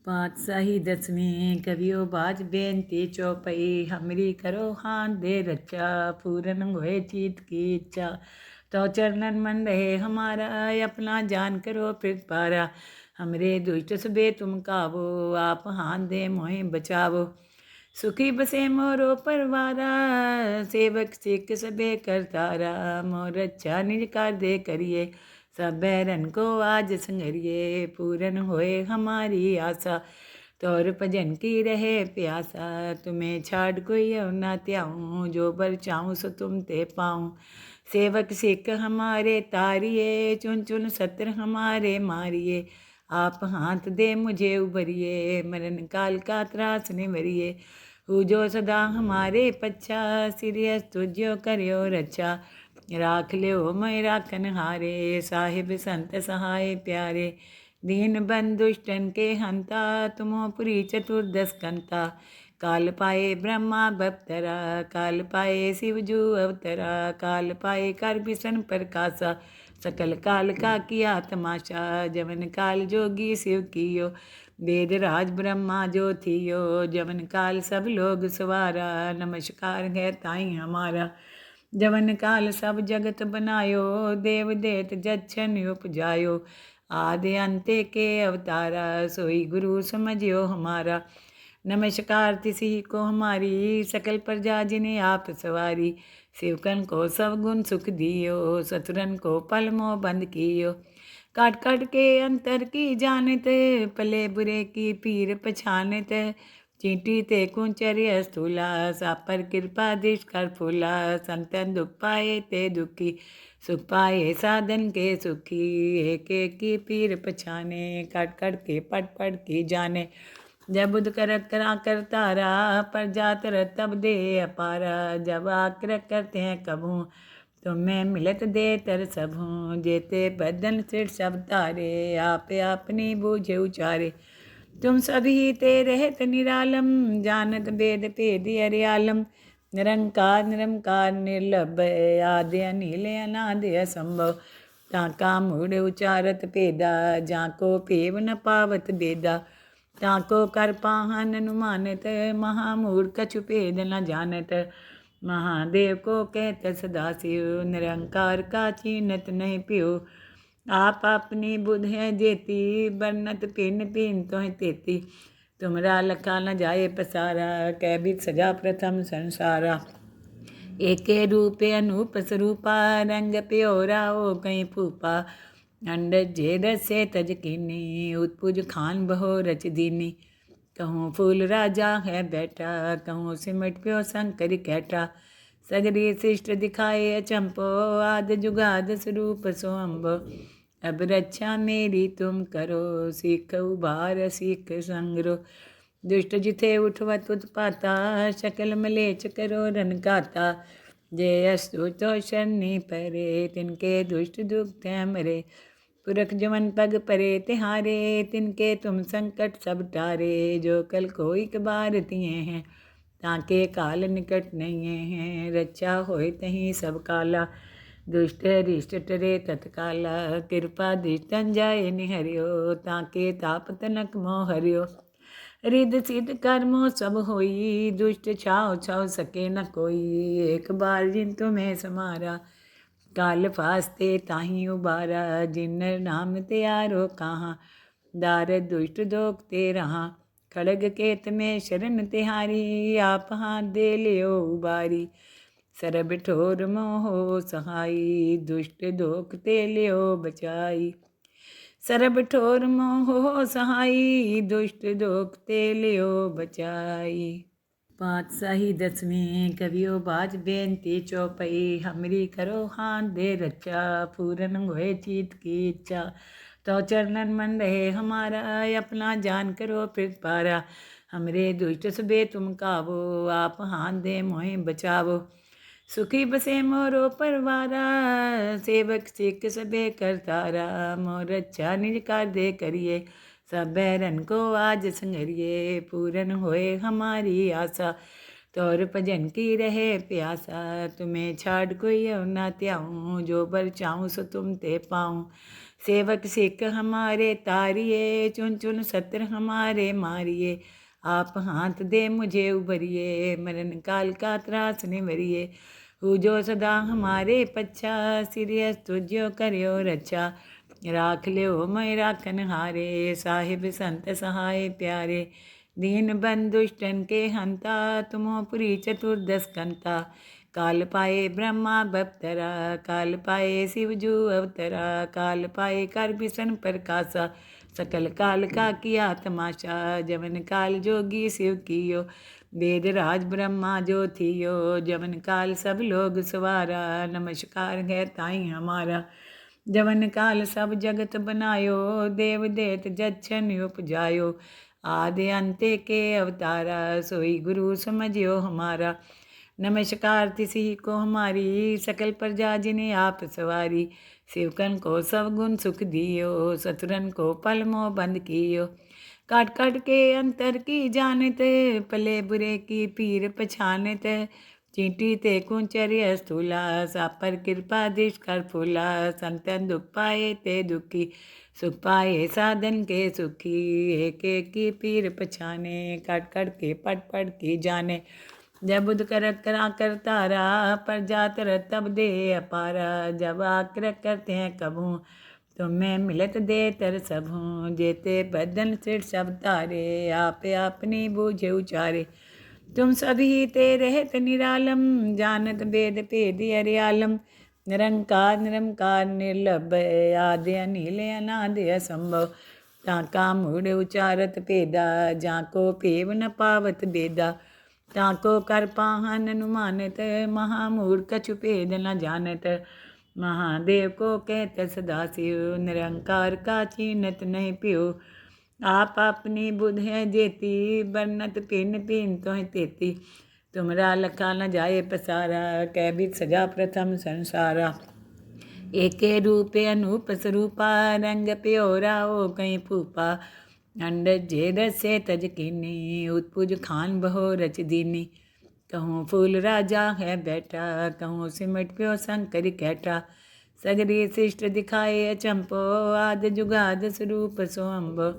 पातशाही दसवीं कवियो बाज बेनती चौपई हमरी करो हाथ दे रचा पूरन होए चीत की इच्छा तो चरणन मन रहे हमारा अपना जान करो पारा हमरे दुष्ट सबे तुम कावो आप हाथ दे मोहे बचावो सुखी बसे मोरो परवारा सेवक सिख सबे करतारा मोर अच्छा निज कार दे करिए सब बैरन को आज संगरिए पूरन होए हमारी आशा तोर भजन की रहे प्यासा तुम्हें छाड़ कोई ना त्याऊँ जो बर चाहूँ सो तुम ते पाऊँ सेवक सिख हमारे तारिए चुन चुन सत्र हमारे मारिए आप हाथ दे मुझे उबरिए मरण काल का त्रास निवरिए जो सदा हमारे पच्छा सिरियस तुझो करियो रक्षा राख लियो मैं राखन हारे साहिब संत सहाय प्यारे दीन बंधुष्टन के हंता तुमो पुरी चतुर्दश कंता काल पाए ब्रह्मा बप्तरा काल पाए शिवजू अवतरा काल पाए कर बिसन प्रकाशा सकल काल का किया तमाशा जवन काल जोगी शिव कियो वेद राज ब्रह्मा जो थियो जवन काल सब लोग सवारा नमस्कार है ताई हमारा जवन काल सब जगत बनायो देव देत जच्छन उपजायो आदि अंते के अवतारा सोई गुरु समझियो हमारा नमस्कार तिसी को हमारी सकल प्रजा जिन्हें आप सवारी शिवकन को सब गुण सुख दियो सतुरन को पल मोह बंद कियो काट काट के अंतर की जानत पले बुरे की पीर पछानत चींटी ते कुंचर्य स्थूला सापर कृपा दिश कर फूला संतन दुख पाए ते दुखी सुख पाए साधन के सुखी एक एक की पीर पछाने काट काट के पट पट की जाने जब बुध कर करा कर तारा पर जात तब दे अपारा जब आकर करते हैं कबू तुम्हें मिलत दे तर सबूँ जेते बदन सिर सब तारे आप अपनी बूझे उचारे तुम सभी ते रहत निरालम जानत वेद भेद अरियालम निरंकार निरंकार निर्लभ आदि अनिल अनाद असंभव ताका मूढ़ उचारत पेदा जाको पेव न पावत बेदा ताको कर पाहन अनुमानित महामूढ़ कछु भेद न जानत महादेव को कहत सदाशिव निरंकार का चीनत नहीं पियो आप अपनी बुध है जेती बरनत पिन पिन तो तेती तुमरा लखा न जाए पसारा कैबित सजा प्रथम संसारा एके रूपे अनूप स्वरूपा रंग प्योरा ओ कहीं फूपा अंड जे रसे तज कीनी उत्पुज खान बहो रच दीनी कहूँ फूल राजा है बैठा कहूँ सिमट प्यो शंकर कैठा सगरी शिष्ट दिखाए अचंपो आद जुगाद स्वरूप सोअम्बो अब रक्षा मेरी तुम करो सीख उबार सीख संग्रो दुष्ट जिथे उठवत उत्पाता शकल मलेच करो रन गाता जय अस्तु तो शनि परे तिनके दुष्ट दुख मरे पुरख जमन पग परे तिहारे तिनके तुम संकट सब टारे जो कल को एक बार तिए हैं ताके काल निकट नहीं हैं रक्षा होए तहीं सब काला दुष्ट रिष्ट टरे तत्काला कृपा दृष्टन जाए निहरियो ताके ताप तनक मोह हरियो रिद सिद्ध कर्मो सब होई दुष्ट छाओ छाओ सके न कोई एक बार जिन तुम्हें समारा काल फास्ते ताही उबारा जिन नाम त्यारो कहाँ दार दुष्ट दोख ते रहा खड़ग केत में शरण तिहारी आप हाथ दे लियो उबारी सरब ठोर मोहो सहाई दुष्ट दोख ते लियो बचाई सरब ठोर मोहो सहाई दुष्ट दोख ते लियो बचाई पातशाही दसवीं कवियो बाज बेनती चौपई हमरी करो हाथ दे रचा पूरन होए चीत की इच्छा तो चरणन मन रहे हमारा अपना जान करो पारा हमरे दुष्ट सबे तुम कावो आप हाथ दे मोहे बचावो सुखी बसे मोरो परवारा सेवक सिख सबे करतारा मोर अच्छा निज कार दे करिए सब बैरन को आज संगरिए पूरन होए हमारी आशा तोर भजन की रहे प्यासा तुम्हें छाड़ कोई ना त्याऊँ जो बर चाहूँ सो तुम ते पाऊँ सेवक सिख हमारे तारिये, चुन चुन सत्र हमारे मारिए। आप हाथ दे मुझे उभरिए, मरण काल का त्रास निवरिए। हु जो सदा हमारे पच्छा, सिरियस तुझ्यो करियो रक्षा। राख लियो मैं राखन हारे, साहिब संत सहाय प्यारे। दीन बंधु दुष्टन के हंता, तुमो पुरी चतुर्दश कंता। काल पाए ब्रह्मा बप्तरा, काल पाए शिवजू अवतरा। काल पाए कर बिसन प्रकाशा, सकल काल का किया तमाशा। जवन काल जोगी शिव कियो, वेद राज ब्रह्मा जो थियो। जवन काल सब लोग सवारा, नमस्कार है ताई हमारा। जवन काल सब जगत बनायो, देव देत जच्छन उपजायो। आदि अंते के अवतारा, सोई गुरु समझियो हमारा। नमस्कार तिसी को हमारी, सकल प्रजा जिन्हें आप सवारी। शिवकन को सब गुण सुख दियो, सतुरन को पल मोह बंद कियो। काट काट के अंतर की जानत, पले बुरे की पीर पछानत। चींटी ते कुंचर्य स्थूला, सापर कृपा दृष्ट कर फूला। संतन दुख पाए ते दुखी, सुख पाए साधन के सुखी। एक एक की पीर पछाने, काट काट के पट पट की जाने। जब बुध कर करा कर तारा, पर जात तब दे अपारा। जब आकर करते हैं कभू, तुम्हें मिलत दे तर सबू। जेते बदन सिर सब तारे, आप अपनी बूझे उचारे। तुम सभी ते रहत निरालम, जानत वेद भेद अरियालम। निरंकार निरंकार निर्लभ, आदि अनिल अनादि असंभव। ताका मूढ़ उचारत भेदा, जाको पेव न पावत बेदा। ताको कर पाहन अनुमानित, महामूढ़ कछु भेद न जानत। महादेव को कहत सदाशिव, निरंकार का चीनत नहीं पियो। आप अपनी बुध है जेती, बरनत पिन पिन तो है तेती। तुमरा लखा न जाए पसारा, कै भी सजा प्रथम संसारा। एके रूपे अनूप स्वरूपा, रंग प्योरा ओ कहीं फूपा। अंड जेद से तज कीनी, उत्पुज खान बहो रच दीनी। कहूँ फूल राजा है बैठा, कहूँ सिमट प्यो शंकर कैठा। सगरी शिष्ट दिखाए अचंपो, आद जुगाद स्वरूप सोअम्बो।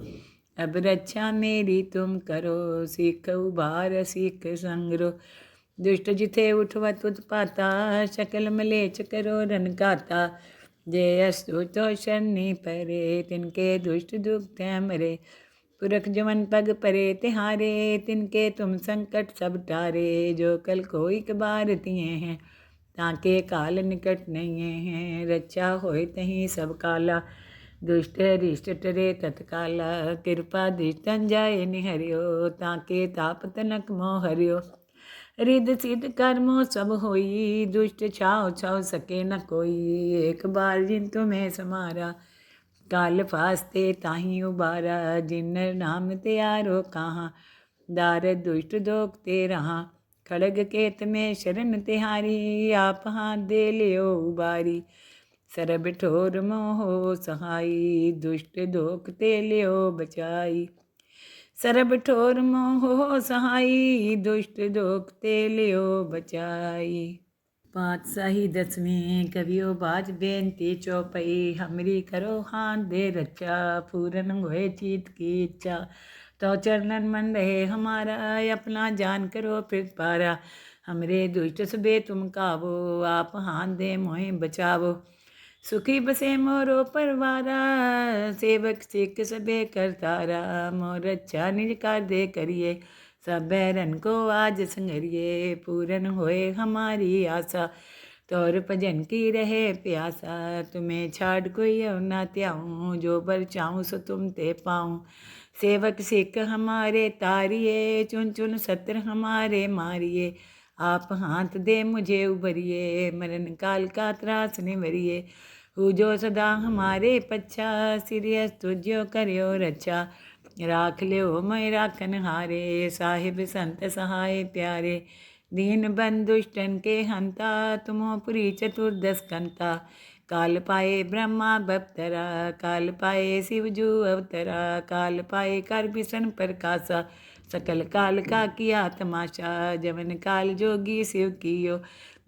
अब रक्षा मेरी तुम करो, सीख उबार सीख संग्रो। दुष्ट जिथे उठवत उत्पाता, शकल मलेच करो रन गाता। जे अस्तु तो शनि परे, तिनके दुष्ट दुख मरे। पुरख जमन पग परे तिहारे, तिनके तुम संकट सब टारे। जो कल को एक बार तिए हैं, ताके काल निकट नहीं हैं। रक्षा होए तहीं सब काला, दुष्ट रिष्ट टरे तत्काला। कृपा दृष्टन जाए निहरियो, ताके ताप तनक मोह हरियो। रिद सिद्ध कर्मो सब होई, दुष्ट छाओ छाओ सके न कोई। एक बार जिन तुम्हें समारा, काल फास्ते ताही उबारा। जिन नाम त्यारो कहाँ, दार दुष्ट दोख ते रहा। खड़ग केत में शरण तिहारी, आप हाथ दे लियो उबारी। सरब ठोर मोहो सहाई, दुष्ट दोख ते लियो बचाई। सरब ठोर मोहो सहाई, दुष्ट दोख ते लियो बचाई। पातशाही दसवीं कवियो बाज बेनती चौपई। हमरी करो हाथ दे रक्षा, पूरन होए चीत की इच्छा। तो चरणन मन रहे हमारा, अपना जान करो पारा। हमरे दुष्ट सबे तुम कावो, आप हाथ दे मोहि बचावो। सुखी बसे मोरो परवारा, सेवक सिख सबे करतारा। मोर रक्षा निज कर दे करिए, सब बैरन को आज संगरिए। पूरन होए हमारी आशा, तौर भजन की रहे प्यासा। तुम्हें छाड़ कोई और ना त्याऊँ, जो बर चाहूँ सो तुम ते पाऊँ। सेवक सिख हमारे तारिये, चुन चुन सत्र हमारे मारिए। आप हाथ दे मुझे उभरिए, मरण काल का त्रास निवरिए। हु जो सदा हमारे पच्छा, सिरियस तुझ्यो करियो रक्षा। राख लियो मैं राखन हारे, साहिब संत सहाय प्यारे। दीन बंधु दुष्टन के हंता, तुमो पुरी चतुर्दश कंता। काल पाए ब्रह्मा बप्तरा, काल पाए शिव जू अवतरा, काल पाए कर बिसन प्रकाशा, सकल काल का किया तमाशा, जमन काल जोगी शिव कियो,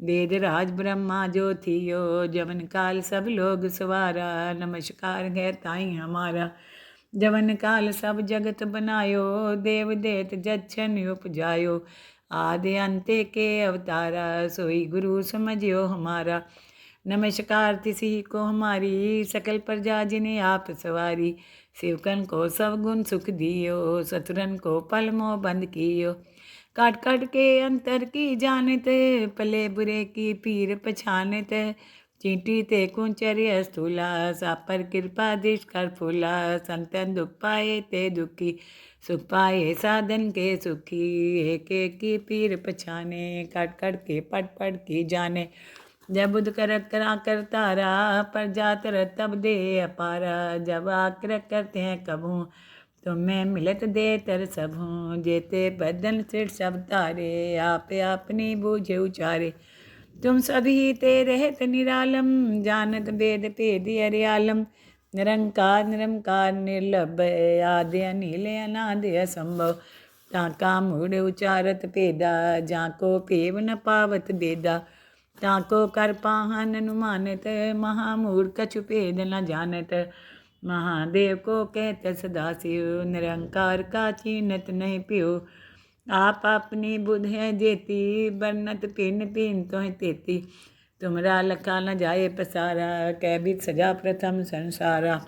वेद राज ब्रह्मा जो थियो, जमन काल सब लोग सवारा, नमस्कार है ताई हमारा, जवन काल सब जगत बनायो, देव देत जच्छन उपजायो, आदि अंते के अवतारा, सोई गुरु समझियो हमारा, नमस्कार तिसी को हमारी, सकल प्रजा जिन्हें आप सवारी, शिवकन को सब गुण सुख दियो, सतुरन को पल मोह बंद कियो, काट काट के अंतर की जानत, पले बुरे की पीर पछानत, चींटी ते कुंचर्य स्थूला, सापर कृपा दृष्ट कर फूला, संतन दुख पाए ते दुखी, सुख पाए साधन के सुखी, एक एक की पीर पछाने, काट काट के पट पट की जाने, जब बुध कर करा कर तारा, पर जातर तब दे अपारा, जब आकर करते हैं कबू, तुम्हें मिलत दे तर सबूँ, जेते बदन सिर सब तारे, आप अपनी बूझे उचारे, तुम सभी ते रहत निरालम, जानत वेद भेद अर्यालम, निरंकार निरंकार निर्लभ, आदि अनिल अनाद असंभव, ताका मूढ़ उचारत भेदा, जाको पेव न पावत बेदा, ताको कर पाहन अनुमानित, महामूढ़ कछु भेद न जानत, महादेव को कहत सदाशिव, निरंकार का चीनत नहीं पियो, आप अपनी बुध है देती, बरनत पिन पिन तो है तेती, तुमरा लखा न जाए पसारा, कैबित सजा प्रथम संसारा,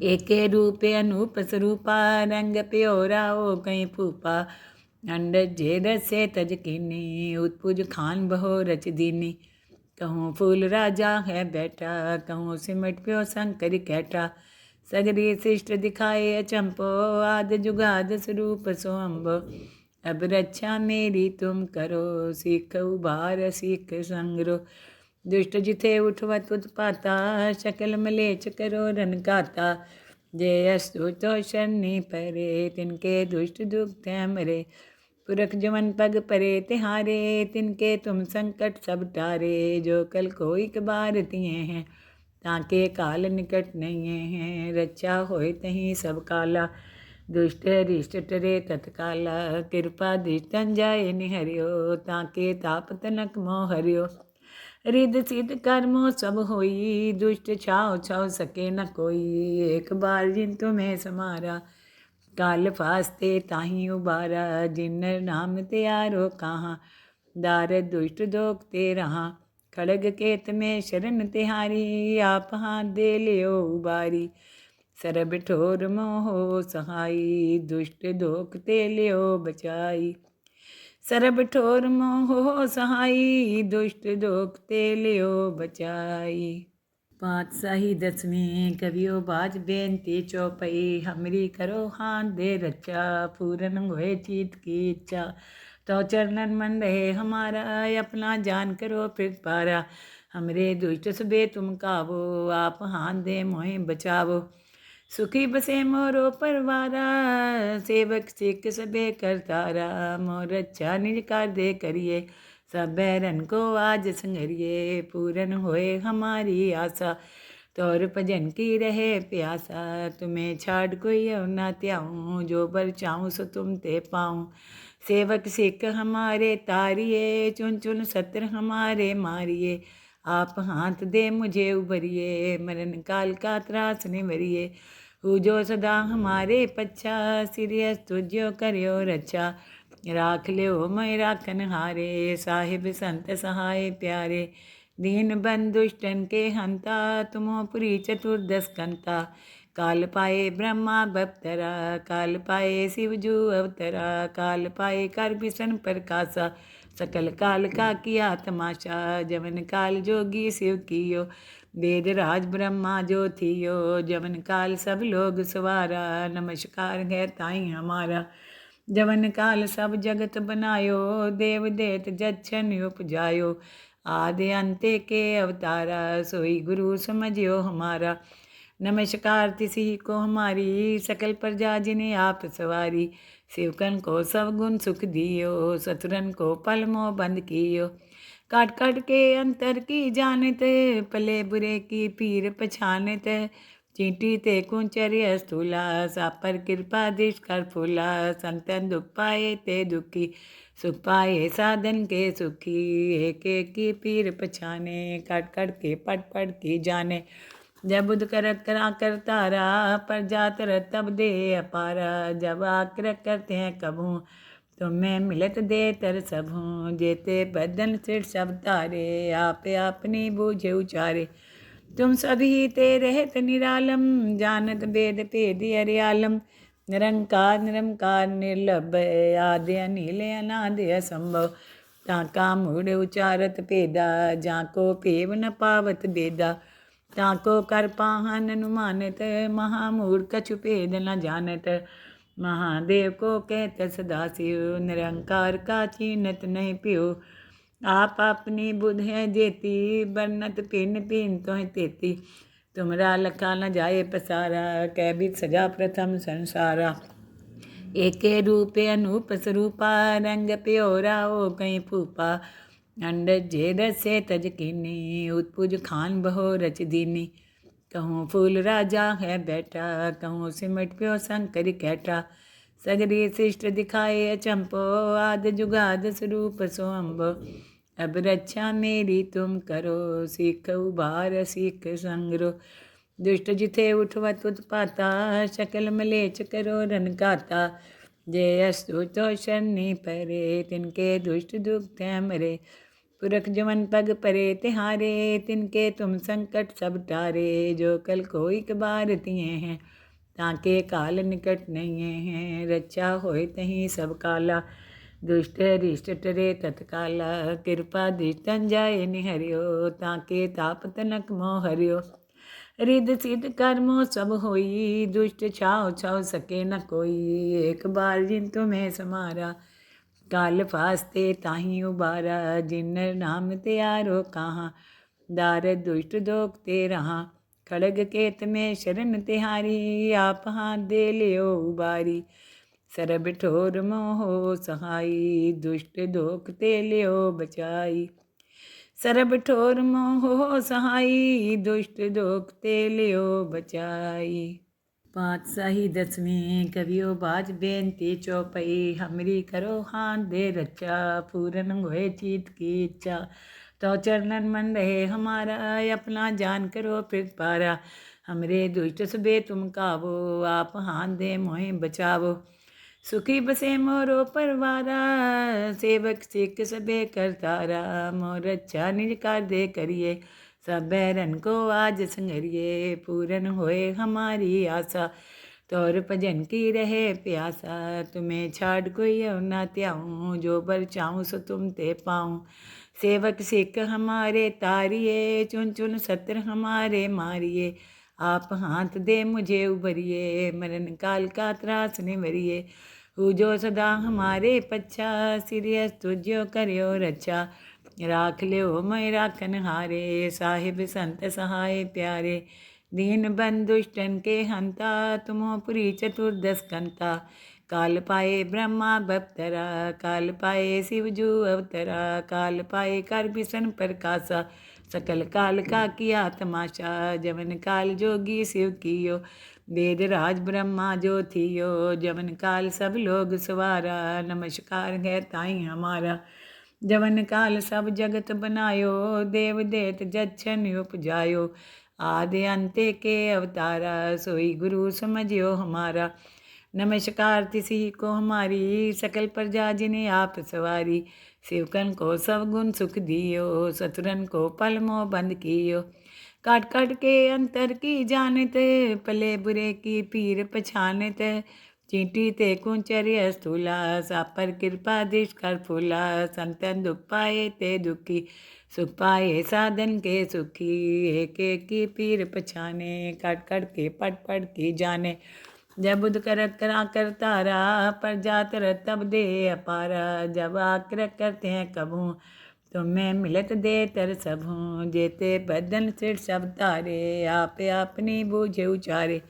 एके रूपे अनूप स्वरूपा, रंग प्योरा ओ कहीं फूपा, अंड जेद से तज कीनी, उत्पुज खान बहो रच दीनी, कहूँ फूल राजा है बैठा, कहूँ सिमट प्यो शंकर कैठा, सगरी शिष्ट दिखाए अचंपो, आद जुगाद स्वरूप सोअम्बो, अब रक्षा मेरी तुम करो, सीख उबार सीख संग्रो, दुष्ट जिथे उठवत उत्पाता, शकल मलेच करो रन गाता, जय अस्तु तो शनि परे, तिनके दुष्ट दुख मरे, पुरख जमन पग परे तिहारे, तिनके तुम संकट सब टारे, जो कल कोई कबार तिए हैं, ताके काल निकट नहीं हैं, रक्षा होय तहीं सब काला, दुष्ट रिष्ट टरे तत्काला, कृपा दृष्टन जाए निहरियो, ताके ताप तनक मोह हरियो, रिद सिद्ध कर्मो सब होई, दुष्ट छाओ छाओ सके न कोई, एक बार जिन तुम्हें समारा, काल फास्ते ताही उबारा, जिन नाम त्यारो कहाँ, दार दुष्ट दोख ते रहा, खड़ग केत में शरण तिहारी, आप हाथ दे लियो उबारी, सरब ठोर मोहो सहाई, दुष्ट दोख ते लियो बचाई, सरब ठोर मोहो सहाई, दुष्ट दोख ते लियो बचाई। पातशाही दसवीं कवियो बाज बेनती चौपई, हमरी करो हाथ दे रचा, पूरन होए चीत की इच्छा, तो चरणन मन रहे हमारा, अपना जान करो फिर पारा, हमरे दुष्ट सबे तुम कावो, आप हाथ दे मोहे बचावो, सुखी बसे मोरो परवारा, सेवक सिख सबे करतारा, मोर अच्छा निज कर दे करिए, सब बैरन को आज संगरिए, पूरन होए हमारी आशा, तोर भजन की रहे प्यासा, तुम्हें छाड़ कोई न त्याऊँ, जो बर चाहूँ सो तुम ते पाऊँ, सेवक सिख हमारे तारिए, चुन चुन सत्र हमारे मारिए, आप हाथ दे मुझे उबरिए, मरण काल का त्रास निवरिए, जो सदा हमारे पच्छा, सिरियस तुझ्यो करियो रक्षा, राख लियो मैं राखन हारे, साहिब संत सहाय प्यारे, दीन बंधुष्टन के हंता, तुमो पुरी चतुर्दश कंता, काल पाए ब्रह्मा बप्तरा, काल पाए शिव जू अवतरा, काल पाए कर बिसन प्रकाशा, सकल काल का किया तमाशा, जमन काल जोगी शिव कियो, वेद राज ब्रह्मा जो थियो, जमन काल सब लोग सवारा, नमस्कार है ताई हमारा, जवन काल सब जगत बनायो, देव देत जच्छन उपजायो, आदि अंते के अवतारा, सोई गुरु समझियो हमारा, नमस्कार तिसी को हमारी, सकल प्रजा जिन्हें आप सवारी, शिवकन को सब गुण सुख दियो, सतुरन को पल मोह बंद कियो, काट काट के अंतर की जानत, भले बुरे की पीर पछानत। चींटी ते कुंचर्य स्थूला, सापर कृपा दिश कर फूला। संतन दुख पाए ते दुखी, सुख पाए साधन के सुखी। एक एक की पीर पछाने, काट काट के पट पट की जाने। जब बुध कर करा कर तारा, पर जात रह तब दे अपारा। जब आकर करते हैं कबू, तुम्हें मिलत दे तर सबूँ। जेते बदन सिर सब तारे, आपे अपनी बूझे उचारे। तुम सभी ते रहत निरालम, जानत वेद भेद अर्यालम। निरंकार निरंकार निर्लभ, आदि अनिल अनादि असंभव। ताका मूढ़ उचारत भेदा, जाको पेव न पावत बेदा। ताको कर पाहन अनुमानित, महामूढ़ कछु भेद न जानत। महादेव को कहत सदाशिव, निरंकार का चीनत नहीं पियो। आप अपनी बुध है जेती, बरनत पिन पिन तो तेती। तुमरा लखा न जाए पसारा, कै भी सजा प्रथम संसारा। एके रूपे अनूप स्वरूपा, रंग प्योरा ओ कहीं फूपा। अंड जे रसे तज कीनी, उत्पुज खान बहो रच दीनी। कहूँ फूल राजा है बैठा, कहूँ सिमट प्यो शंकर कैठा। सगरी शिष्ट दिखाए अचंपो, आद जुगाद स्वरूप सोअम्बो। अब रक्षा मेरी तुम करो, सीख उबार सीख संग्रो। दुष्ट जिथे उठवत उत्पाता, शकल मलेच करो रन गाता। जय अस्तु तो शनि परे, तिनके दुष्ट दुख मरे। पुरख जमन पग परे तिहारे, तिनके तुम संकट सब टारे। जो कल को एक बार तिए हैं, ताके काल निकट नहीं है। रक्षा होए तहीं सब काला, दुष्ट रिष्ट टरे तत्काला। कृपा दृष्टन जाए निहरियो, ताके ताप तनक मोह हरियो। रिद सिद्ध कर्मो सब होई, दुष्ट छाव छाव सके न कोई। एक बार जिन तुम्हें समारा, काल फास्ते ताही उबारा। जिन नाम त्यारो कहाँ, दार दुष्ट दोख ते रहा। खड़ग केत में शरण तिहारी, आप हाथ दे लियो उबारी। सरब ठोर मोहो सहाई, दुष्ट दोख ते लियो बचाई। सरब ठोर मोहो सहाई, दुष्ट दोख ते लियो बचाई। पातशाही दसवीं कवियो बाज बेनती चौपई। हमरी करो हाथ दे रक्षा, पूरन होए चीत की इच्छा। तो चरणन मन रहे हमारा, अपना जान करो फिर पारा। हमरे दुष्ट सबे तुम कावो, आप हाथ दे मोहि बचावो। सुखी बसे मोरो परवारा, सेवक सिख सबे करतारा। मोर अच्छा निज कार दे करिए, सब बैरन को आज संगरिए। पूरन होए हमारी आशा, तोर भजन की रहे प्यासा। तुम्हें छाड़ कोई और ना त्याऊँ, जो बर चाहूँ सो तुम ते पाऊँ। सेवक सिख हमारे तारिये, चुन चुन सत्र हमारे मारिए। आप हाथ दे मुझे उबरिए, मरण काल का त्रास निवरिए। हु जो सदा हमारे पच्छा, सिरियस तुझ्यो करियो रक्षा। राख लियो मैं राखन हारे, साहिब संत सहाय प्यारे। दीन बंधु दुष्टन के हंता, तुमो पुरी चतुर्दश कंता। काल पाए ब्रह्मा बप्तरा, काल पाए शिवजू अवतरा। काल पाए कर बिसन प्रकाशा, सकल काल का किया तमाशा। जवन काल जोगी शिव कियो, वेद राज ब्रह्मा जो थियो। जवन काल सब लोग सवारा, नमस्कार है ताई हमारा। जवन काल सब जगत बनायो, देव देत जच्छन उपजायो। आदि अंते के अवतारा, सोई गुरु समझियो हमारा। नमस्कार तिसी को हमारी, सकल प्रजा जिन्हें आप सवारी। शिवकन को सब गुण सुख दियो, सतुरन को पल मोह बंद कियो। काट काट के अंतर की जानत, पले बुरे की पीर पछानत। चींटी ते कुंचर्य स्थूला, सापर कृपा दिश कर फूला। संतन दुख पाए ते दुखी, सुख पाए साधन के सुखी। एक एक की पीर पछाने, काट काट के पट पट की जाने। जब बुध कर करा कर तारा, पर जात रह तब दे अपारा। जब आकर करते हैं कबू, तुम्हें मिलत दे तर सबूँ। जेते बदन सिर सब तारे, आपे अपनी बूझे उचारे।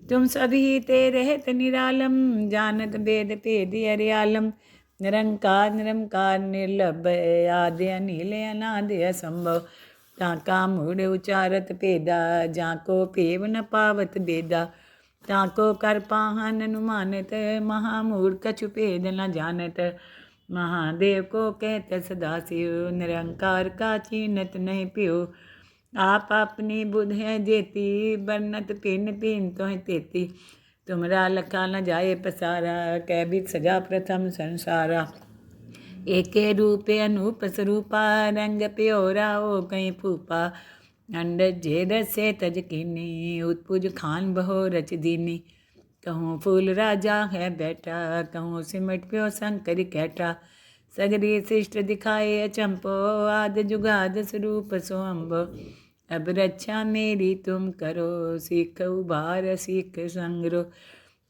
तुम सभी ते रहत निरालम, जानत वेद भेद अर्यालम। निरंकार निरंकार निर्लभ आदि अनिल अनादि असंभव ताका मूढ़ उचारत भेदा जाको पेव न पावत बेदा ताको कर पाहन अनुमानित महामूढ़ कछु भेद न जानत महादेव को कहत सदा शिव निरंकार का चीनत नहीं पियो आप अपनी बुध है जेती बरनत पिन पिन तो तेती तुमरा लखा न जाए पसारा कै भी सजा प्रथम संसारा एके रूपे अनूप स्वरूपा रंग प्योरा ओ कहीं फूपा अंड जेद से तज कीनी उत्पुज खान बहो रच दीनी कहूँ फूल राजा है बैठा कहूँ सिमट प्यो शंकर कैठा सगरी शिष्ट दिखाए अचंपो आद जुगाद स्वरूप सो अम्बो अब रक्षा मेरी तुम करो सीख उबार सीख संगरो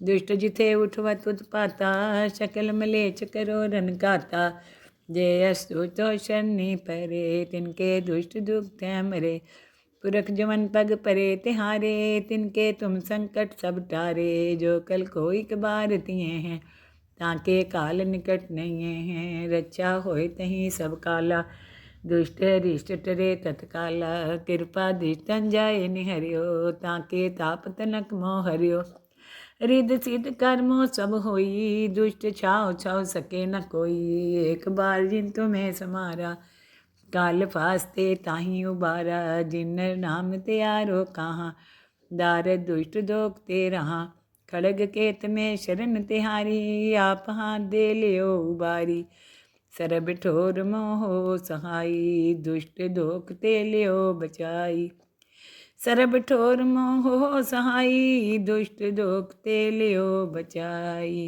दुष्ट जिथे उठवत उत्पाता शकल मलेच करो रन गाता जय अस्तु तो शनि परे तिनके दुष्ट दुख मरे पुरख जमन पग परे तिहारे तिनके तुम संकट सब टारे जो कल कोई कबार तिये हैं ताके काल निकट नहीं हैं रक्षा होए तहीं सब काला दुष्ट रिष्ट टरे तत्काला कृपा दृष्टन जाए निहरियो ताके ताप तनक मोह हरियो रिद सिद्ध कर्मो सब होई दुष्ट छाओ छाओ सके न कोई एक बार जिन तुम्हें समारा काल फास्ते ताही उबारा जिन नाम त्यारो कहाँ दार दुष्ट दोख ते रहा खड़ग केत में शरण तिहारी आप हाथ दे लियो उबारी सरब ठोर मोहो सहाई दुष्ट दोख ते लियो बचाई सरब ठोर मोहो सहाई दुष्ट दोख ते लियो बचाई।